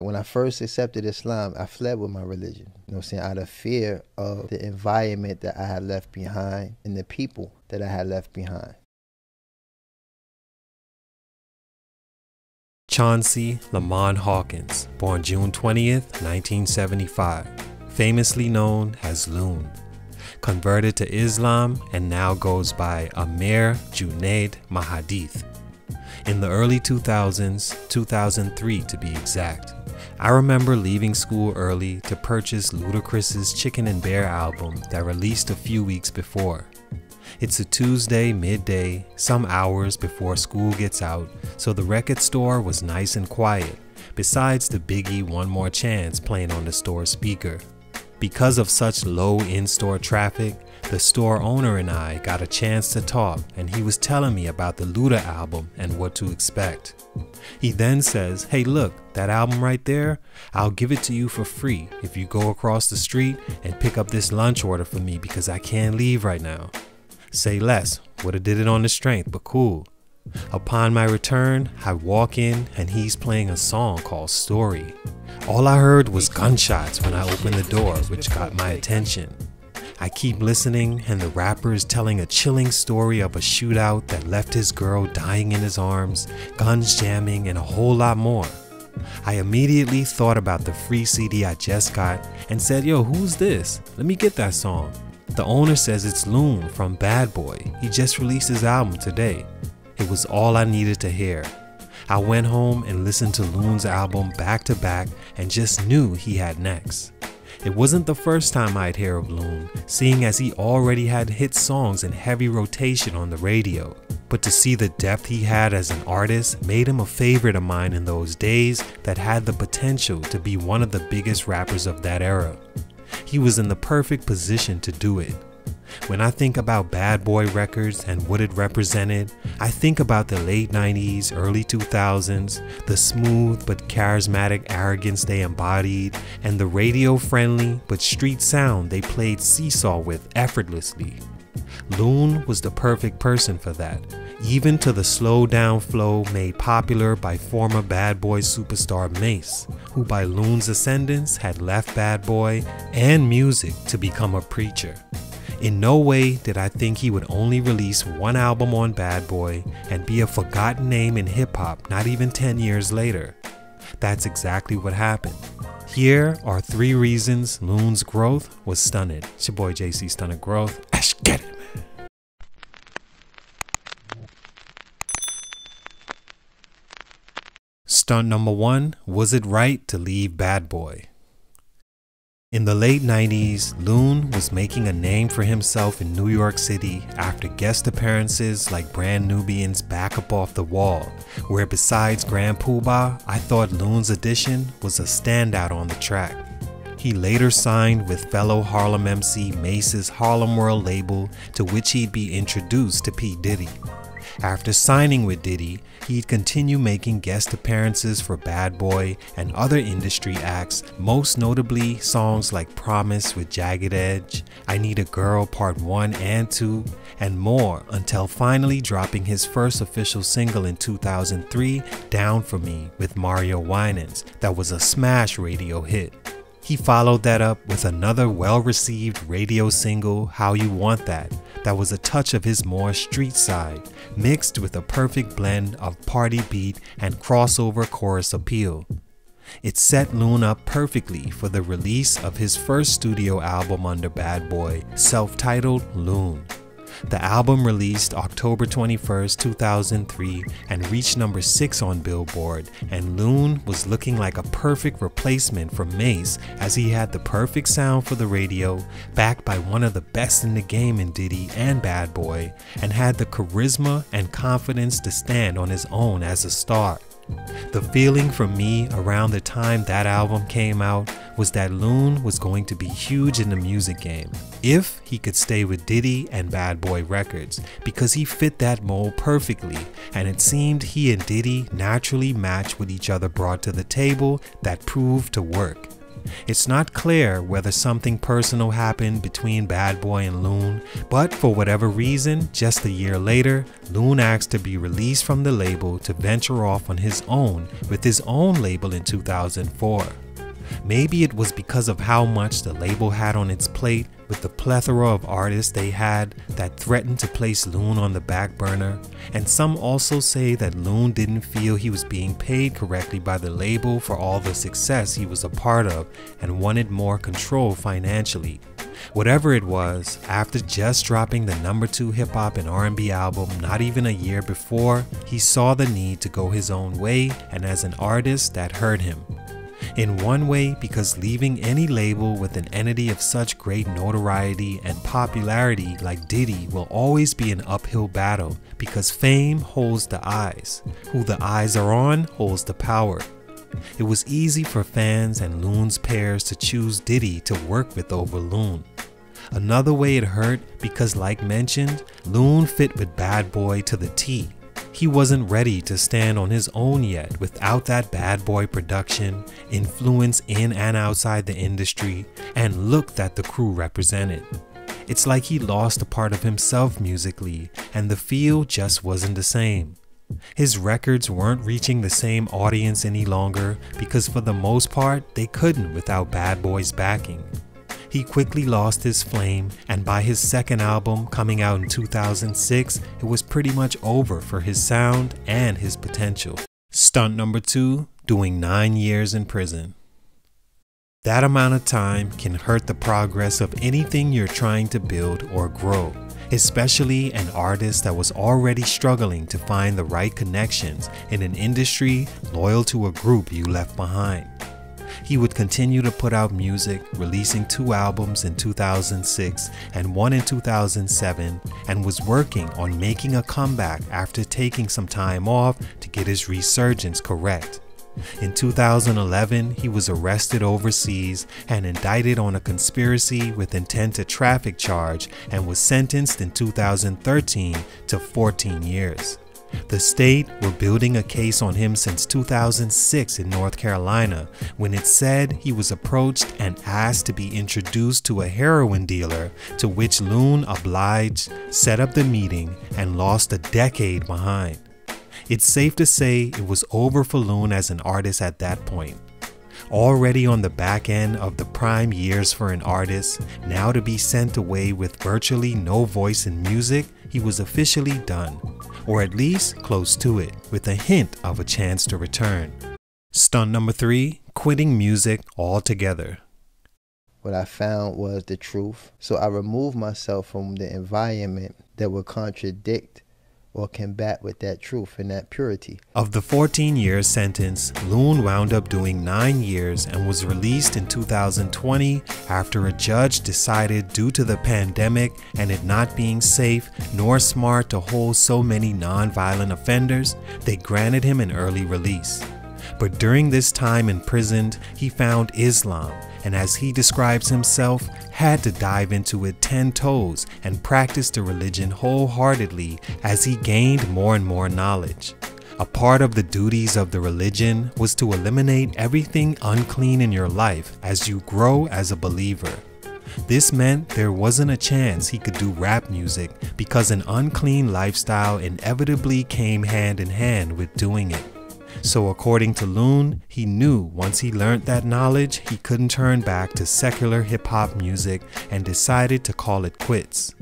When I first accepted Islam, I fled with my religion, you know what I'm saying, out of fear of the environment that I had left behind and the people that I had left behind. Chauncey Lamont Hawkins, born June 20th, 1975, famously known as Loon, converted to Islam and now goes by Amir Junaid Mahadith. In the early 2000s, 2003 to be exact, I remember leaving school early to purchase Ludacris's Chicken and Bear album that released a few weeks before. It's a Tuesday midday, some hours before school gets out, so the record store was nice and quiet, besides the Biggie One More Chance playing on the store speaker. Because of such low in-store traffic, the store owner and I got a chance to talk, and he was telling me about the Luda album and what to expect. He then says, "Hey look, that album right there, I'll give it to you for free if you go across the street and pick up this lunch order for me because I can't leave right now." Say less, would've did it on the strength, but cool. Upon my return, I walk in and he's playing a song called Story. All I heard was gunshots when I opened the door, which got my attention. I keep listening and the rapper is telling a chilling story of a shootout that left his girl dying in his arms, guns jamming, and a whole lot more. I immediately thought about the free CD I just got and said, "Yo, who's this? Let me get that song." The owner says it's Loon from Bad Boy. He just released his album today. It was all I needed to hear. I went home and listened to Loon's album back to back and just knew he had next. It wasn't the first time I'd hear of Loon, seeing as he already had hit songs in heavy rotation on the radio. But to see the depth he had as an artist made him a favorite of mine in those days that had the potential to be one of the biggest rappers of that era. He was in the perfect position to do it. When I think about Bad Boy Records and what it represented, I think about the late 90s, early 2000s, the smooth but charismatic arrogance they embodied, and the radio-friendly but street sound they played seesaw with effortlessly. Loon was the perfect person for that, even to the slow down flow made popular by former Bad Boy superstar Mace, who by Loon's ascendance had left Bad Boy and music to become a preacher. In no way did I think he would only release one album on Bad Boy and be a forgotten name in hip-hop not even 10 years later. That's exactly what happened. Here are 3 reasons Loon's growth was stunted. It's your boy JC Stunted Growth. Let's get it, man. Stunt number 1, was it right to leave Bad Boy? In the late 90s, Loon was making a name for himself in New York City after guest appearances like Brand Nubian's Back Up Off the Wall, where besides Grand Poobah, I thought Loon's addition was a standout on the track. He later signed with fellow Harlem MC Mace's Harlem World label, to which he'd be introduced to P. Diddy. After signing with Diddy, he'd continue making guest appearances for Bad Boy and other industry acts, most notably songs like Promise with Jagged Edge, I Need a Girl Part 1 and 2, and more, until finally dropping his first official single in 2003, Down For Me with Mario Winans, that was a smash radio hit. He followed that up with another well-received radio single, How You Want That was a touch of his more street side, mixed with a perfect blend of party beat and crossover chorus appeal. It set Loon up perfectly for the release of his first studio album under Bad Boy, self-titled Loon. The album released October 21st, 2003 and reached number 6 on Billboard, and Loon was looking like a perfect replacement for Mace, as he had the perfect sound for the radio, backed by one of the best in the game in Diddy and Bad Boy, and had the charisma and confidence to stand on his own as a star. The feeling for me around the time that album came out was that Loon was going to be huge in the music game if he could stay with Diddy and Bad Boy Records, because he fit that mold perfectly, and it seemed he and Diddy naturally matched what each other brought to the table that proved to work. It's not clear whether something personal happened between Bad Boy and Loon, but for whatever reason, just a year later, Loon asked to be released from the label to venture off on his own with his own label in 2004. Maybe it was because of how much the label had on its plate with the plethora of artists they had that threatened to place Loon on the back burner, and some also say that Loon didn't feel he was being paid correctly by the label for all the success he was a part of and wanted more control financially. Whatever it was, after just dropping the #2 hip-hop and R&B album not even a year before, he saw the need to go his own way, and as an artist that hurt him. In one way, because leaving any label with an entity of such great notoriety and popularity like Diddy will always be an uphill battle, because fame holds the eyes. Who the eyes are on holds the power. It was easy for fans and Loon's peers to choose Diddy to work with over Loon. Another way it hurt because, like mentioned, Loon fit with Bad Boy to the T. He wasn't ready to stand on his own yet without that Bad Boy production, influence in and outside the industry, and look that the crew represented. It's like he lost a part of himself musically, and the feel just wasn't the same. His records weren't reaching the same audience any longer because for the most part they couldn't without Bad Boy's backing. He quickly lost his flame, and by his second album coming out in 2006, it was pretty much over for his sound and his potential. Stunt number 2, doing 9 years in prison. That amount of time can hurt the progress of anything you're trying to build or grow, especially an artist that was already struggling to find the right connections in an industry loyal to a group you left behind. He would continue to put out music, releasing 2 albums in 2006 and 1 in 2007, and was working on making a comeback after taking some time off to get his resurgence correct. In 2011, he was arrested overseas and indicted on a conspiracy with intent to traffic charge and was sentenced in 2013 to 14 years. The state were building a case on him since 2006 in North Carolina when it said he was approached and asked to be introduced to a heroin dealer, to which Loon obliged, set up the meeting, and lost a decade behind. It's safe to say it was over for Loon as an artist at that point. Already on the back end of the prime years for an artist, now to be sent away with virtually no voice in music, he was officially done, or at least close to it, with a hint of a chance to return. Stunt number 3, quitting music altogether. What I found was the truth, so I removed myself from the environment that would contradict or combat with that truth and that purity. Of the 14-year sentence, Loon wound up doing 9 years and was released in 2020 after a judge decided, due to the pandemic and it not being safe nor smart to hold so many non-violent offenders, they granted him an early release. But during this time imprisoned, he found Islam, and as he describes himself, had to dive into it 10 toes and practice the religion wholeheartedly as he gained more and more knowledge. A part of the duties of the religion was to eliminate everything unclean in your life as you grow as a believer. This meant there wasn't a chance he could do rap music because an unclean lifestyle inevitably came hand in hand with doing it. So according to Loon, he knew once he learned that knowledge, he couldn't turn back to secular hip-hop music and decided to call it quits.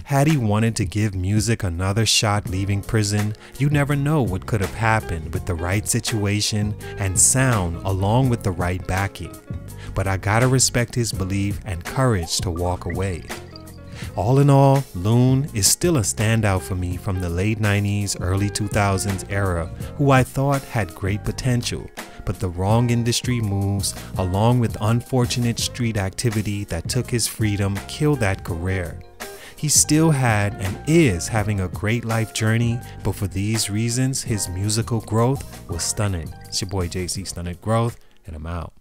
Had he wanted to give music another shot leaving prison, you never know what could have happened with the right situation and sound along with the right backing. But I gotta respect his belief and courage to walk away. All in all, Loon is still a standout for me from the late 90s, early 2000s era, who I thought had great potential, but the wrong industry moves, along with unfortunate street activity that took his freedom, killed that career. He still had and is having a great life journey, but for these reasons, his musical growth was stunning. It's your boy JC, Stunted Growth, and I'm out.